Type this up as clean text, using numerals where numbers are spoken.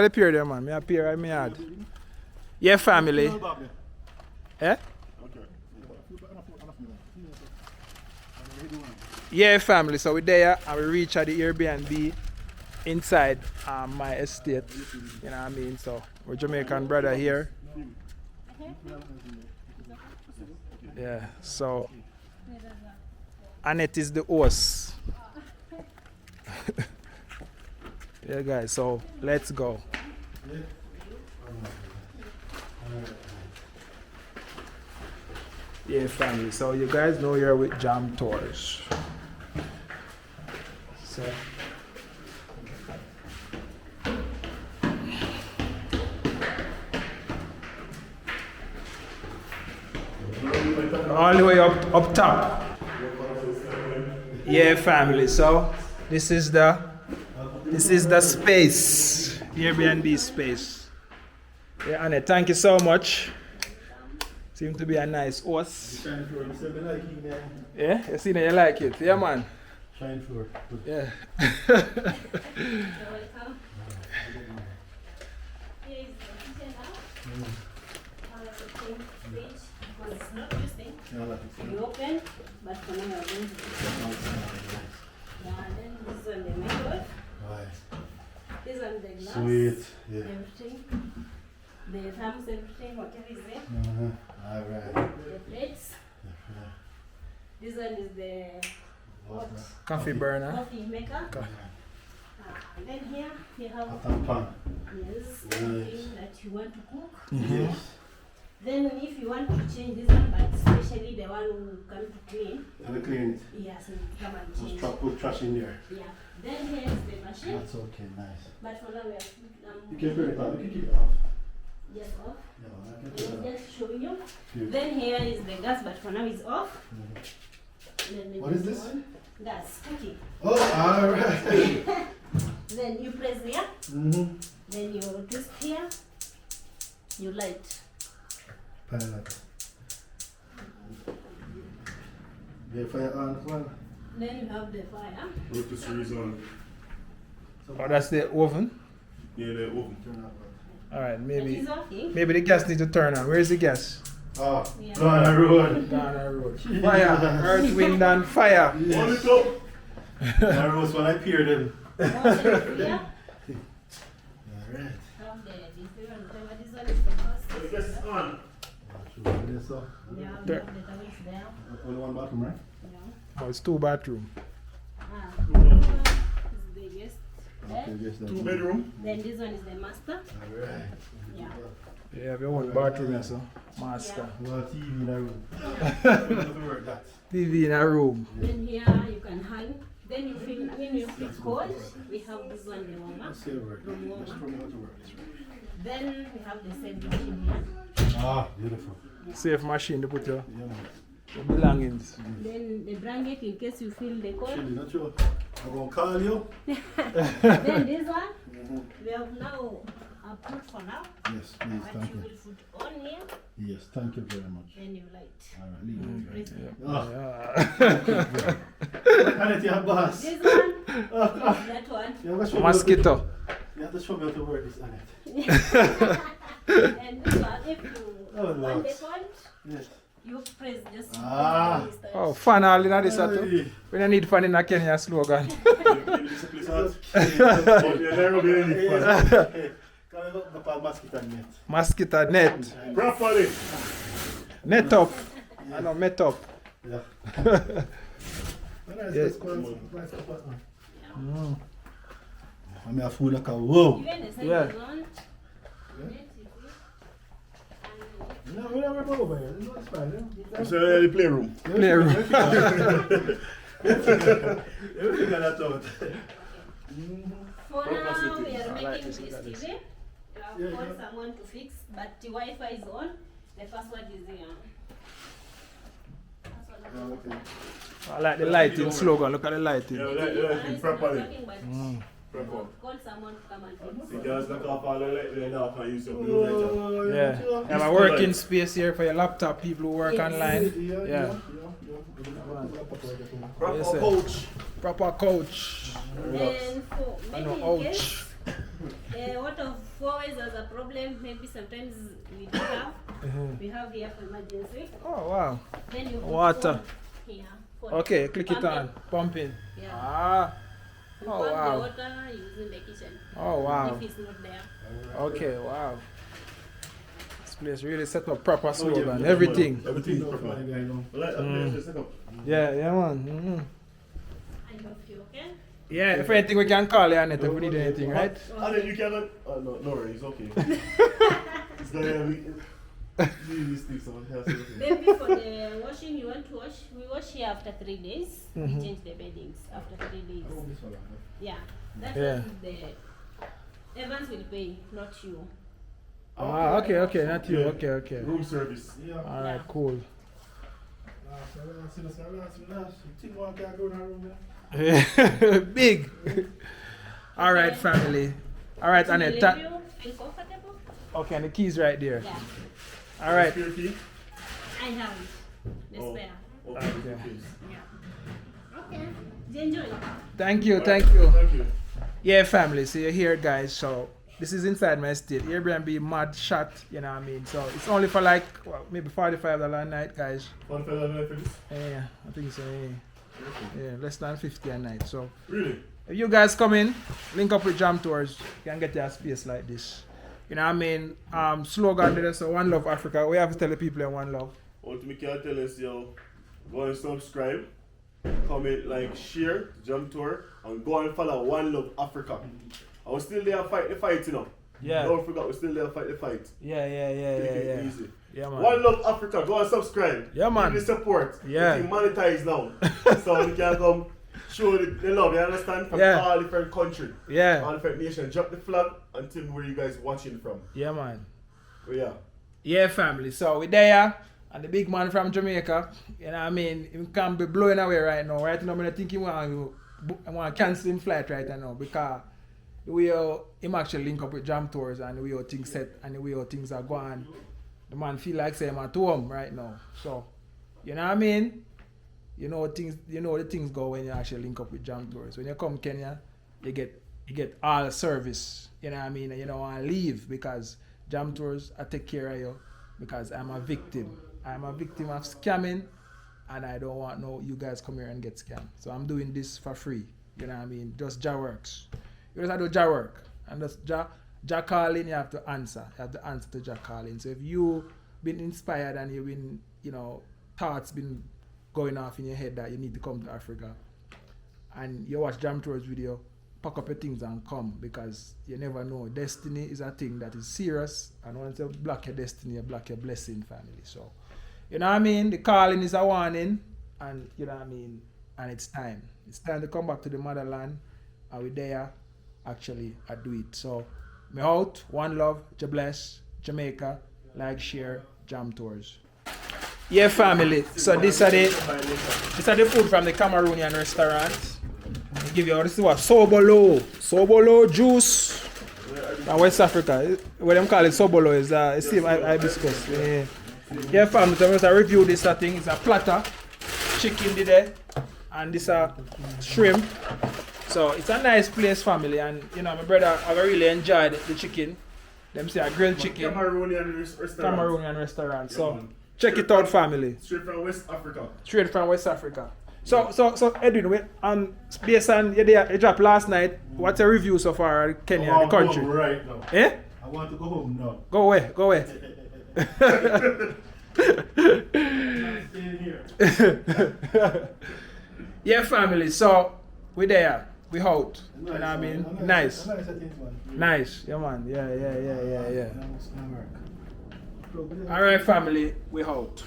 I appear there, man. I appear at my yard. Yeah, family. Eh? Yeah, family. So we're there and we reach at the Airbnb inside my estate. You know what I mean? So we're Jamaican brother here. Yeah, so Annette is the host. Yeah, guys, so let's go. Yeah, family, so you guys know you're with Jam Tours. So all the way up top. Yeah, family, so this is the space, Airbnb space. Yeah, Annette, thank you so much. Seem to be a nice host. Yeah, you see that you like it? Yeah, man. Shine floor. Yeah. You open, but for now you're going to then this one the method. This one the glass. Sweet. Yeah. Everything. The thermos, everything, whatever is there. Alright. The plates. This one is the hot Coffee burner. coffee maker. And then here you have Pan. yes, something that you want to cook. Yes. Then if you want to change this one, but especially the one who come to clean, Can I clean it? yes, you come and Just change. put trash in there. Yeah. Then here's the machine. That's okay, nice. But for now we are You can turn it on, you can keep it off. just off. Yeah, I can I'm turn it just showing you. off. Cute. Then here is the gas, but for now it's off. Then the What is next this? one, gas cooking. Oh, alright. Then you press there. Then you twist here. You light. Pilot. The fire on as well. Then you have the fire. Oh, that's the oven? Yeah, the oven. Turn off. Alright, It maybe is working. the gas need to turn on. Where's the gas? Oh, Yeah. down the road. Down the road. Fire, earth, wind, and fire. Hold it up. The road when I peered in. Once it's here, Alright. have the different whatever. This one is the first. Yes, on. This so. Yeah, we There. have the towels there. Only one bathroom, right? Yeah. Oh, it's 2 bathroom. This one is the guest Okay, bed. yes, that's 2 bedroom. Then this one is the master. Alright. Yeah. You have your own bathroom, yeah, so master. Well, TV in the room. That. TV in a room. Then here you can hang. Then you feel when you feel cold, we have this one the warmer. Let's see it work. Room warmer. Let's promote it work. Then we have the same machine here. Ah, beautiful. Safe machine to put your Yeah, man. belongings. Then the blanket in case you feel the cold. Chili, not sure. I'm gonna call you. Then this one we have now approved for now. Yes, please, But thank you you. will put on here. Yes, thank you very much. Then you light. Alright, leave it. Press it. Ah, Yeah. Annette, you have boss. This one, that one, You have to show me Mosquito. how to- You have to show me how to work this, Annette. and this one. If you Oh, want Lord. the cold, Yes. you press just. Ah. start. Oh, fan all in this too. Hey. We don't need fan in a Kenya slogan. This place hot. Yeah, there will be any fun. Can we look up mosquito net? Mosquito net. Properly. Net up. I know, met up. Yeah. Nice, Yeah. nice compartment. I mean, I feel like a whoa. Even the size Yeah. you want. No, we don't remember over here. It's fine. It's the playroom. Playroom. Everything got that out. For now, we are I like making this, this I like this. TV. We have called someone to fix, but the Wi-Fi is on. The password is here. I like the lighting slogan. Look at the lighting. Yeah, like properly. Proper. Call someone to come and fix. You guys knock off all the light there now and use your blue lighter. Yeah. Have a working space here for your laptop, people who work Yes. online. Yeah. Proper Yes, sir. coach. Proper coach. Then for I know, maybe in ouch. case, what of always there's a problem. Maybe sometimes we do have. We have here for emergency. Oh wow. Then you put Water. phone here. Phone. Okay, click it Pumping. on. Pumping. Yeah. Ah. You Oh pump the wow. water using the kitchen. Oh wow. If it's not there. Okay, wow. This place really set up proper Oh, slogan. yeah, Everything. Everything Everything proper. I know. I like that place, just set up. Yeah, yeah man. I love you, okay? Yeah, if anything we can call you on it if we need anything, right? And then you cannot. Oh, no, no worries, okay. It's gonna be these things. So it has to be- Maybe for the washing you want to wash, we wash here after 3 days. Mhm. We change the beddings after 3 days. I won't be so long. Yeah. That's Yeah. what the Evans will pay, not you. Ah, okay, not you. Yeah. Okay. Room service. Yeah. Alright, cool. Last. You think one can go in her room there? Big. Alright, family. Alright, Will Annette. leave you feel comfortable? Okay, and the keys right there. Yeah. Alright. Spare key? I have it. The Oh. spare. Okay. Okay. Yeah. Okay. Enjoy. Thank you. Thank you. Yeah, family. So you're here, guys. So this is inside my estate. Airbnb mad shot, you know what I mean? So it's only for like, well, maybe $45 a night, guys. One fella night for this? Yeah, I think so. Yeah, less than 50 a night. So Really? if you guys come in, link up with Jam Tours, you can get your space like this. You know what I mean? Slogan there, so One Love Africa. We have to tell the people in One Love. What we can tell us, yo, go and subscribe, comment, like, share, Jam Tour, and go and follow One Love Africa. I was still there fight the fight, you know. Yeah. Don't forget, we're still there fight the fight. Yeah. Take it easy. Yeah, man. One Love Africa, go and subscribe. Yeah, man. Give the support. Yeah. We can monetize now. So we can come show the love, you understand? From Yeah. all different countries, Yeah. all different nations. Drop the flag and tell me where you guys watching from. Yeah, man. But yeah. Yeah, family. So we're there, and the big man from Jamaica, you know what I mean? He can't be blowing away right now. Right now, I think he want to cancel his flight right now because the way how him actually link up with Jam Tours and the way how things set and the way how things are going, the man feel like say I'm at home right now. So, you know what I mean? You know the things go when you actually link up with Jam Tours. When you come Kenya, you get all service. You know what I mean? And you don't want to leave because Jam Tours, I take care of you because I'm a victim. I'm a victim of scamming and I don't want you guys come here and get scammed. So I'm doing this for free. You know what I mean? Just Ja works. You just have to do Ja work. And just Ja calling, you have to answer. You have to answer to Ja calling. So if you've been inspired and you've been, thoughts been going off in your head that you need to come to Africa and you watch Jam Tours video, pack up your things and come because you never know. Destiny is a thing that is serious, and once you block your destiny, you block your blessing, family. So, you know what I mean? The calling is a warning, and you know what I mean? And it's time. It's time to come back to the motherland, and we're there, actually, I do it. So, me out, One Love, bless, Jamaica, like, share, Jam Tours. Yeah, family. So this are the food from the Cameroonian restaurant. I'll give you this is what Sobolo juice from West Africa. What them call it Sobolo is same hibiscus. Yeah, family. So I'm going to review this thing. It's a platter, chicken there, and this shrimp. So it's a nice place, family, and my brother I really enjoyed the chicken. Them say a grilled chicken. Cameroonian restaurant. So check it out, family. Straight from West Africa. Straight from West Africa. So Edwin, based on you dropped last night, what's your review so far of Kenya, the country? Right now. Eh? I want to go home now. Go away. I'm staying here. Yeah, family. So we're there. We out. You know what I mean? Nice. Nice. Yeah, man. Yeah. All right, family. We out.